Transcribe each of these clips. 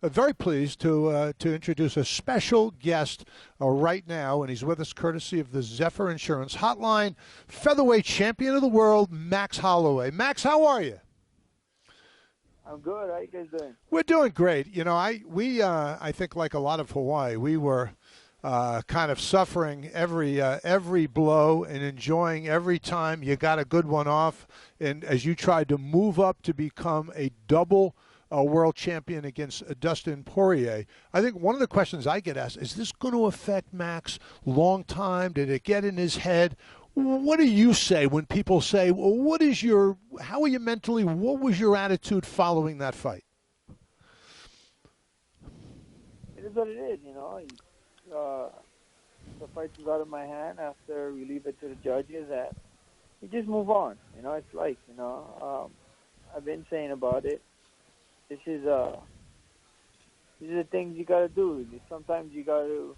Very pleased to introduce a special guest right now, and he's with us courtesy of the Zephyr Insurance Hotline, Featherweight Champion of the World, Max Holloway. Max, how are you? I'm good. How you guys doing? We're doing great. You know, I think like a lot of Hawaii, we were kind of suffering every blow and enjoying every time you got a good one off, and as you tried to move up to become a double world champion against Dustin Porier. I think one of the questions I get asked, is this going to affect Max long time? Did it get in his head? What do you say when people say, well, how are you mentally, what was your attitude following that fight? It is what it is, you know. The fight is out of my hand after we leave it to the judges, and you just move on. You know, it's life, you know. I've been saying about it. These are the things you gotta do. Sometimes you gotta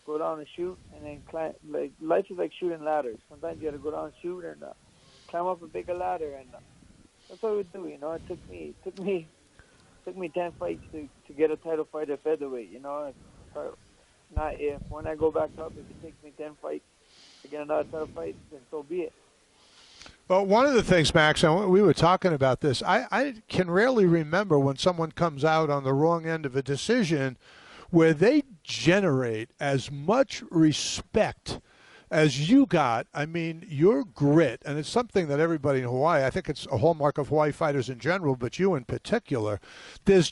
go down and shoot, and then climb. Like life is like shooting ladders. Sometimes you gotta go down and shoot and climb up a bigger ladder, and that's what we do. You know, it took me 10 fights to get a title fight at featherweight. You know, not if. When I go back up, if it takes me 10 fights to get another title fight, then so be it. Well, one of the things, Max, and we were talking about this, I can rarely remember when someone comes out on the wrong end of a decision where they generate as much respect as you got. I mean, your grit, and it's something that everybody in Hawaii, I think it's a hallmark of Hawaii fighters in general, but you in particular, there's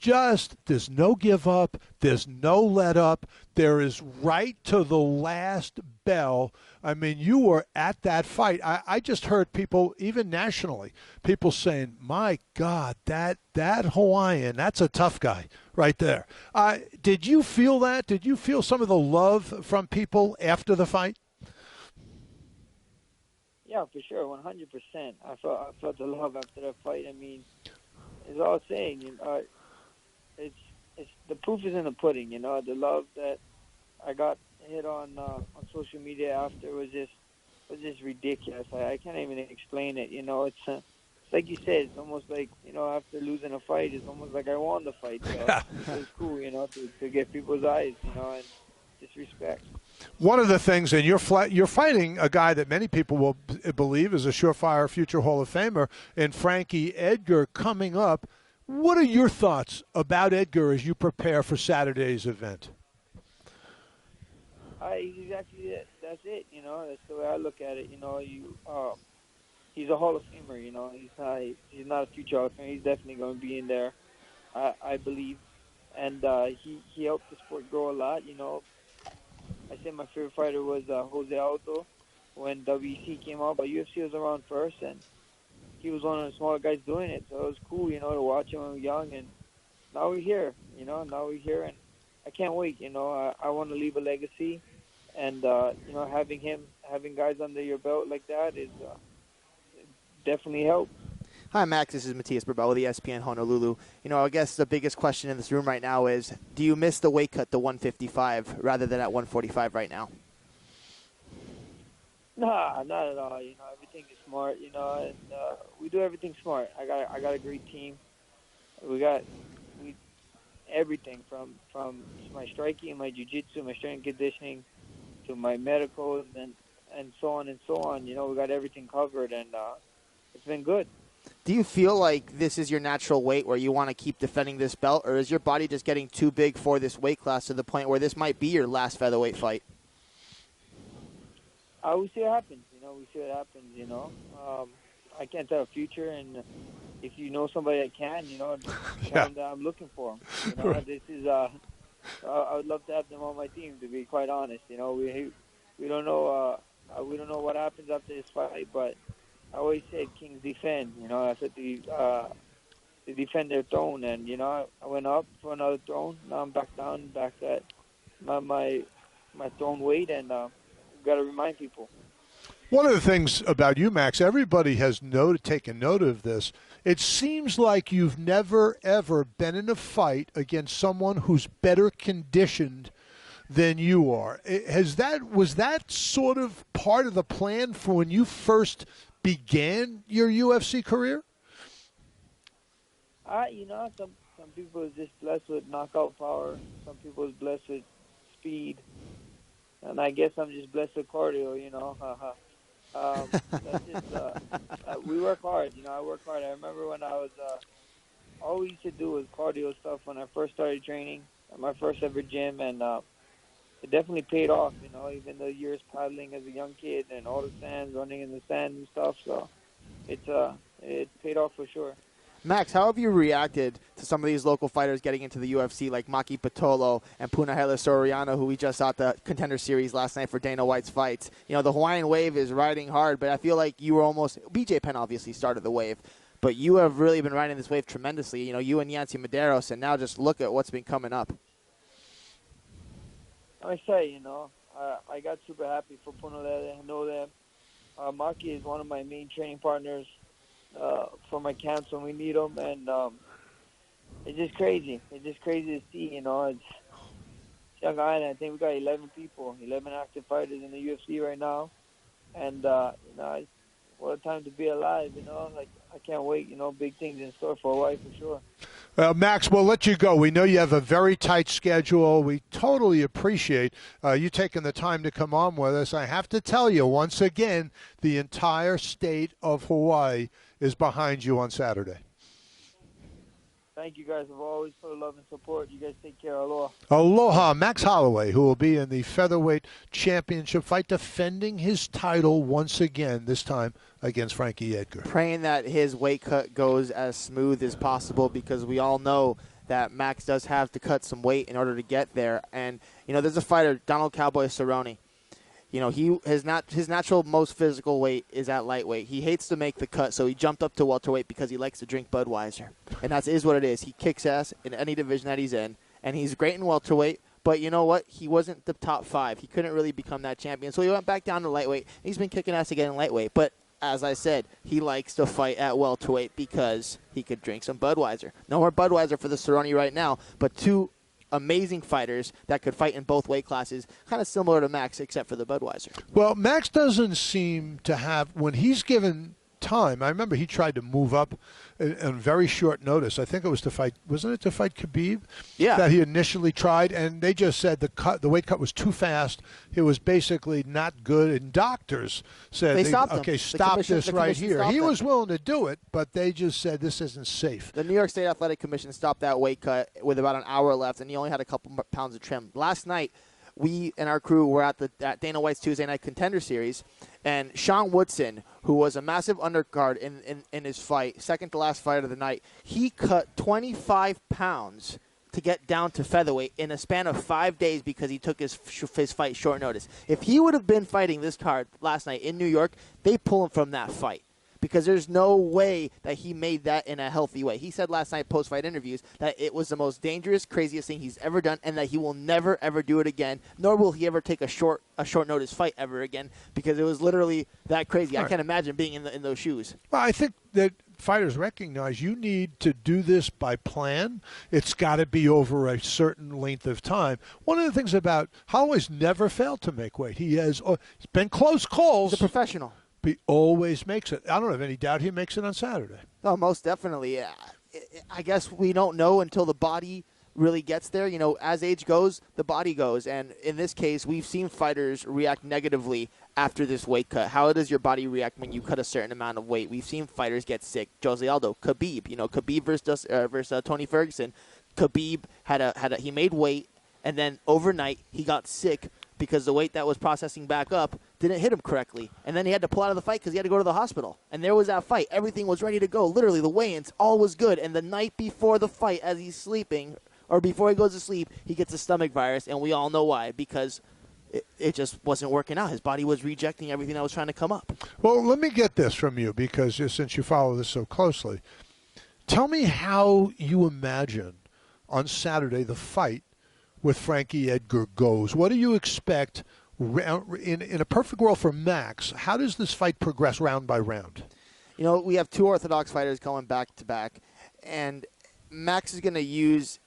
no give up, there's no let up, there is right to the last bell. I mean, you were at that fight. I just heard people, even nationally, people saying, my God, that Hawaiian, that's a tough guy right there. Did you feel that? Did you feel some of the love from people after the fight? Yeah, for sure, 100%. I felt the love after that fight. I mean, it's all saying, you know, it's the proof is in the pudding. You know, the love that I got hit on social media after was just ridiculous. I can't even explain it. You know, it's like you said, it's almost like, you know, after losing a fight, it's almost like I won the fight. So it was cool, you know, to get people's eyes, you know, and just respect. One of the things, and you're fighting a guy that many people will believe is a surefire future Hall of Famer, and Frankie Edgar coming up. What are your thoughts about Edgar as you prepare for Saturday's event? Exactly it. That's it. You know, that's the way I look at it. You know, he's a Hall of Famer. You know, he's not a future Hall of Famer. He's definitely going to be in there, I believe. And he helped the sport grow a lot. You know, I said my favorite fighter was Jose Aldo when WEC came out, but UFC was around first, and he was one of the smaller guys doing it. So it was cool, you know, to watch him when we were young, and now we're here. You know, and I can't wait. You know, I want to leave a legacy, and you know, having guys under your belt like that is definitely helps. Hi, Max. This is Matthias Burbell with ESPN Honolulu. You know, I guess the biggest question in this room right now is, do you miss the weight cut to 155 rather than at 145 right now? Nah, not at all. You know, everything is smart. You know, and we do everything smart. I got a great team. We everything from my striking, my jiu-jitsu, my strength and conditioning, to my medicals, and so on and so on. You know, we got everything covered, and it's been good. Do you feel like this is your natural weight where you want to keep defending this belt, or is your body just getting too big for this weight class to the point where this might be your last featherweight fight? We see what happens. You know, You know, I can't tell the future, and if you know somebody that can, you know, tell them that I'm looking for them. You know, this is I would love to have them on my team. To be quite honest, you know, we don't know what happens after this fight, but I always said kings defend. You know, I said they defend their throne, and you know, I went up for another throne. Now I'm back down, back at my throne weight, and got to remind people. One of the things about you, Max, everybody has taken note of this. It seems like you've never, ever been in a fight against someone who's better conditioned than you are. Was that sort of part of the plan for when you first began your UFC career? Some people is just blessed with knockout power. Some people is blessed with speed, and I guess I'm just blessed with cardio. That's just we work hard. I work hard. I remember when I was all we used to do was cardio stuff when I first started training at my first ever gym, and it definitely paid off. Even the years paddling as a young kid and all the sands, running in the sand and stuff. So it paid off for sure. Max, how have you reacted to some of these local fighters getting into the UFC, like Maki Pitolo and Punahele Soriano, who we just saw at the Contender Series last night for Dana White's fights? The Hawaiian wave is riding hard, but I feel like you were almost – BJ Penn obviously started the wave, but you have really been riding this wave tremendously. You and Yancy Medeiros, and now just look at what's been coming up. I say, I got super happy for Punahele. I know that Maki is one of my main training partners for my camps when we meet them, and it's just crazy. It's just crazy to see, It's young Island. I think we got 11 people, 11 active fighters in the UFC right now, and what a time to be alive. I can't wait. Big things in store for Hawaii for sure. Well, Max, we'll let you go. We know you have a very tight schedule. We totally appreciate you taking the time to come on with us. I have to tell you, once again, the entire state of Hawaii is behind you on Saturday. Thank you guys for always for the love and support. You guys take care. Aloha. Aloha. Max Holloway, who will be in the Featherweight Championship fight, defending his title once again, this time against Frankie Edgar. Praying that his weight cut goes as smooth as possible, because we all know that Max does have to cut some weight in order to get there. And, there's a fighter, Donald Cowboy Cerrone. His natural most physical weight is at lightweight. He hates to make the cut, so he jumped up to welterweight because he likes to drink Budweiser. And that is what it is. He kicks ass in any division that he's in, and he's great in welterweight. But you know what? He wasn't the top 5. He couldn't really become that champion, so he went back down to lightweight. He's been kicking ass again in lightweight. But as I said, he likes to fight at welterweight because he could drink some Budweiser. No more Budweiser for the Cerrone right now, but two amazing fighters that could fight in both weight classes, kind of similar to Max, except for the Budweiser. Well, Max doesn't seem to have, when he's given time, I remember he tried to move up on very short notice. I think it was to fight, wasn't it to fight Khabib? Yeah. That he initially tried, and they just said the weight cut was too fast. It was basically not good, and doctors said, they stopped okay, him. stop this right here. He him. was willing to do it, but they just said this isn't safe. The New York State Athletic Commission stopped that weight cut with about an hour left, and he only had a couple pounds of trim. Last night, we and our crew were at Dana White's Tuesday Night Contender Series, and Sean Woodson, who was a massive undercard in his fight, second to last fight of the night, he cut 25 pounds to get down to featherweight in a span of 5 days because he took his fight short notice. If he would have been fighting this card last night in New York, they pull him from that fight, because there's no way that he made that in a healthy way. He said last night post-fight interviews that it was the most dangerous, craziest thing he's ever done, and that he will never, ever do it again, nor will he ever take a short notice fight ever again, because it was literally that crazy. Right. I can't imagine being in those shoes. Well, I think that fighters recognize you need to do this by plan. It's got to be over a certain length of time. One of the things about Holloway's never failed to make weight. He's been close calls. He's a professional. He always makes it. I don't have any doubt he makes it on Saturday. Oh, most definitely. I guess we don't know until the body really gets there. As age goes, the body goes. And in this case, we've seen fighters react negatively after this weight cut. How does your body react when you cut a certain amount of weight? We've seen fighters get sick. Jose Aldo, Khabib. Khabib versus Tony Ferguson. Khabib he made weight, and then overnight he got sick because the weight that was processing back up didn't hit him correctly. And then he had to pull out of the fight because he had to go to the hospital. And there was that fight. Everything was ready to go. Literally, the weigh-ins, all was good. And the night before the fight, as he's sleeping, or before he goes to sleep, he gets a stomach virus. And we all know why, because it just wasn't working out. His body was rejecting everything that was trying to come up. Well, let me get this from you, because since you follow this so closely. Tell me how you imagine on Saturday the fight with Frankie Edgar goes. What do you expect in a perfect world for Max? How does this fight progress round by round? We have two orthodox fighters going back to back, and Max is going to use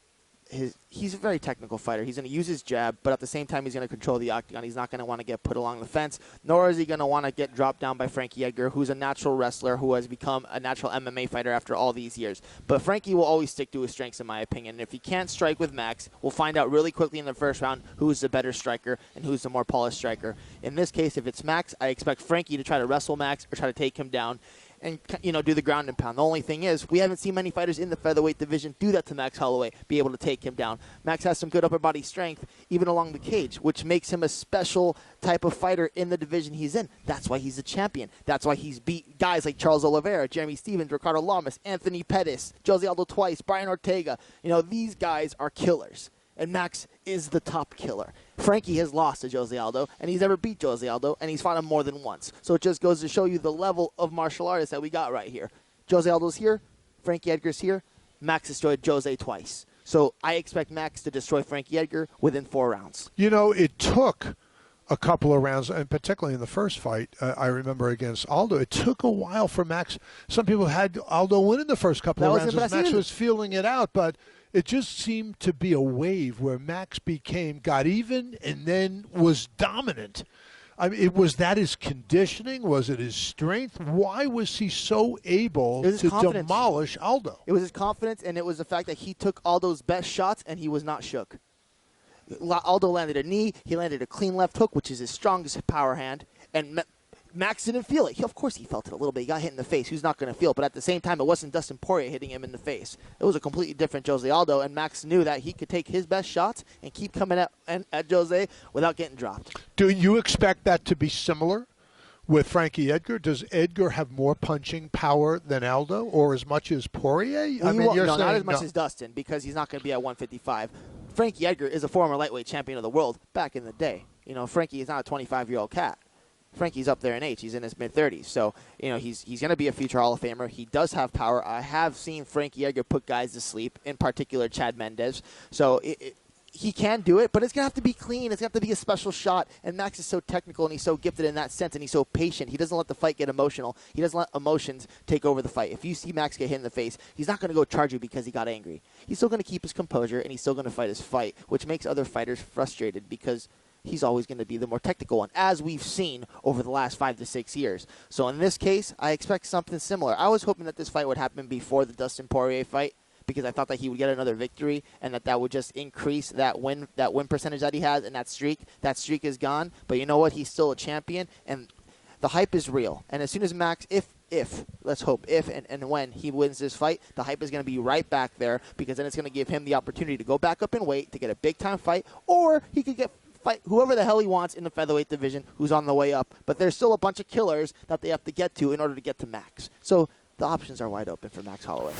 he's a very technical fighter. He's going to use his jab, but at the same time, he's going to control the octagon. He's not going to want to get put along the fence, nor is he going to want to get dropped down by Frankie Edgar, who's a natural wrestler who has become a natural MMA fighter after all these years. But Frankie will always stick to his strengths, in my opinion. And if he can't strike with Max, we'll find out really quickly in the first round who's the better striker and who's the more polished striker. In this case, if it's Max, I expect Frankie to try to wrestle Max or try to take him down and, do the ground and pound. The only thing is, we haven't seen many fighters in the featherweight division do that to Max Holloway, be able to take him down. Max has some good upper body strength, even along the cage, which makes him a special type of fighter in the division he's in. That's why he's a champion. That's why he's beat guys like Charles Oliveira, Jeremy Stevens, Ricardo Lamas, Anthony Pettis, Jose Aldo twice, Brian Ortega. These guys are killers. And Max is the top killer. Frankie has lost to Jose Aldo, and he's never beat Jose Aldo, and he's fought him more than once. So it just goes to show you the level of martial artists that we got right here. Jose Aldo's here. Frankie Edgar's here. Max destroyed Jose twice. So I expect Max to destroy Frankie Edgar within 4 rounds. It took a couple of rounds, and particularly in the first fight, I remember against Aldo, it took a while for Max. Some people had Aldo win in the first couple of rounds as Max was feeling it out, but it just seemed to be a wave where Max got even and then was dominant. I mean, was that his conditioning? Was it his strength? Why was he so able to demolish Aldo? It was his confidence, and it was the fact that he took Aldo's best shots, and he was not shook. Aldo landed a knee. He landed a clean left hook, which is his strongest power hand, and Max didn't feel it. Of course he felt it a little bit. He got hit in the face. Who's not going to feel it? But at the same time, it wasn't Dustin Porier hitting him in the face. It was a completely different Jose Aldo, and Max knew that he could take his best shots and keep coming at Jose without getting dropped. Do you expect that to be similar with Frankie Edgar? Does Edgar have more punching power than Aldo, or as much as Poirier? Not as much as Dustin, because he's not going to be at 155. Frankie Edgar is a former lightweight champion of the world back in the day. Frankie is not a 25-year-old cat. Frankie's up there in age. He's in his mid-30s. So, he's going to be a future Hall of Famer. He does have power. I have seen Frankie Edgar put guys to sleep, in particular Chad Mendez. So, he can do it, but it's going to have to be clean. It's going to have to be a special shot. And Max is so technical, and he's so gifted in that sense, and he's so patient. He doesn't let the fight get emotional. He doesn't let emotions take over the fight. If you see Max get hit in the face, he's not going to go charge you because he got angry. He's still going to keep his composure, and he's still going to fight his fight, which makes other fighters frustrated because he's always going to be the more technical one, as we've seen over the last 5 to 6 years. So in this case, I expect something similar. I was hoping that this fight would happen before the Dustin Poirier fight, because I thought that he would get another victory and that would just increase that win percentage that he has, and that streak. That streak is gone. But you know what? He's still a champion, and the hype is real. And as soon as Max, let's hope, if and when he wins this fight, the hype is going to be right back there, because then it's going to give him the opportunity to go back up in weight to get a big-time fight, or he could fight whoever the hell he wants in the featherweight division who's on the way up. But there's still a bunch of killers that they have to get to in order to get to Max. So the options are wide open for Max Holloway.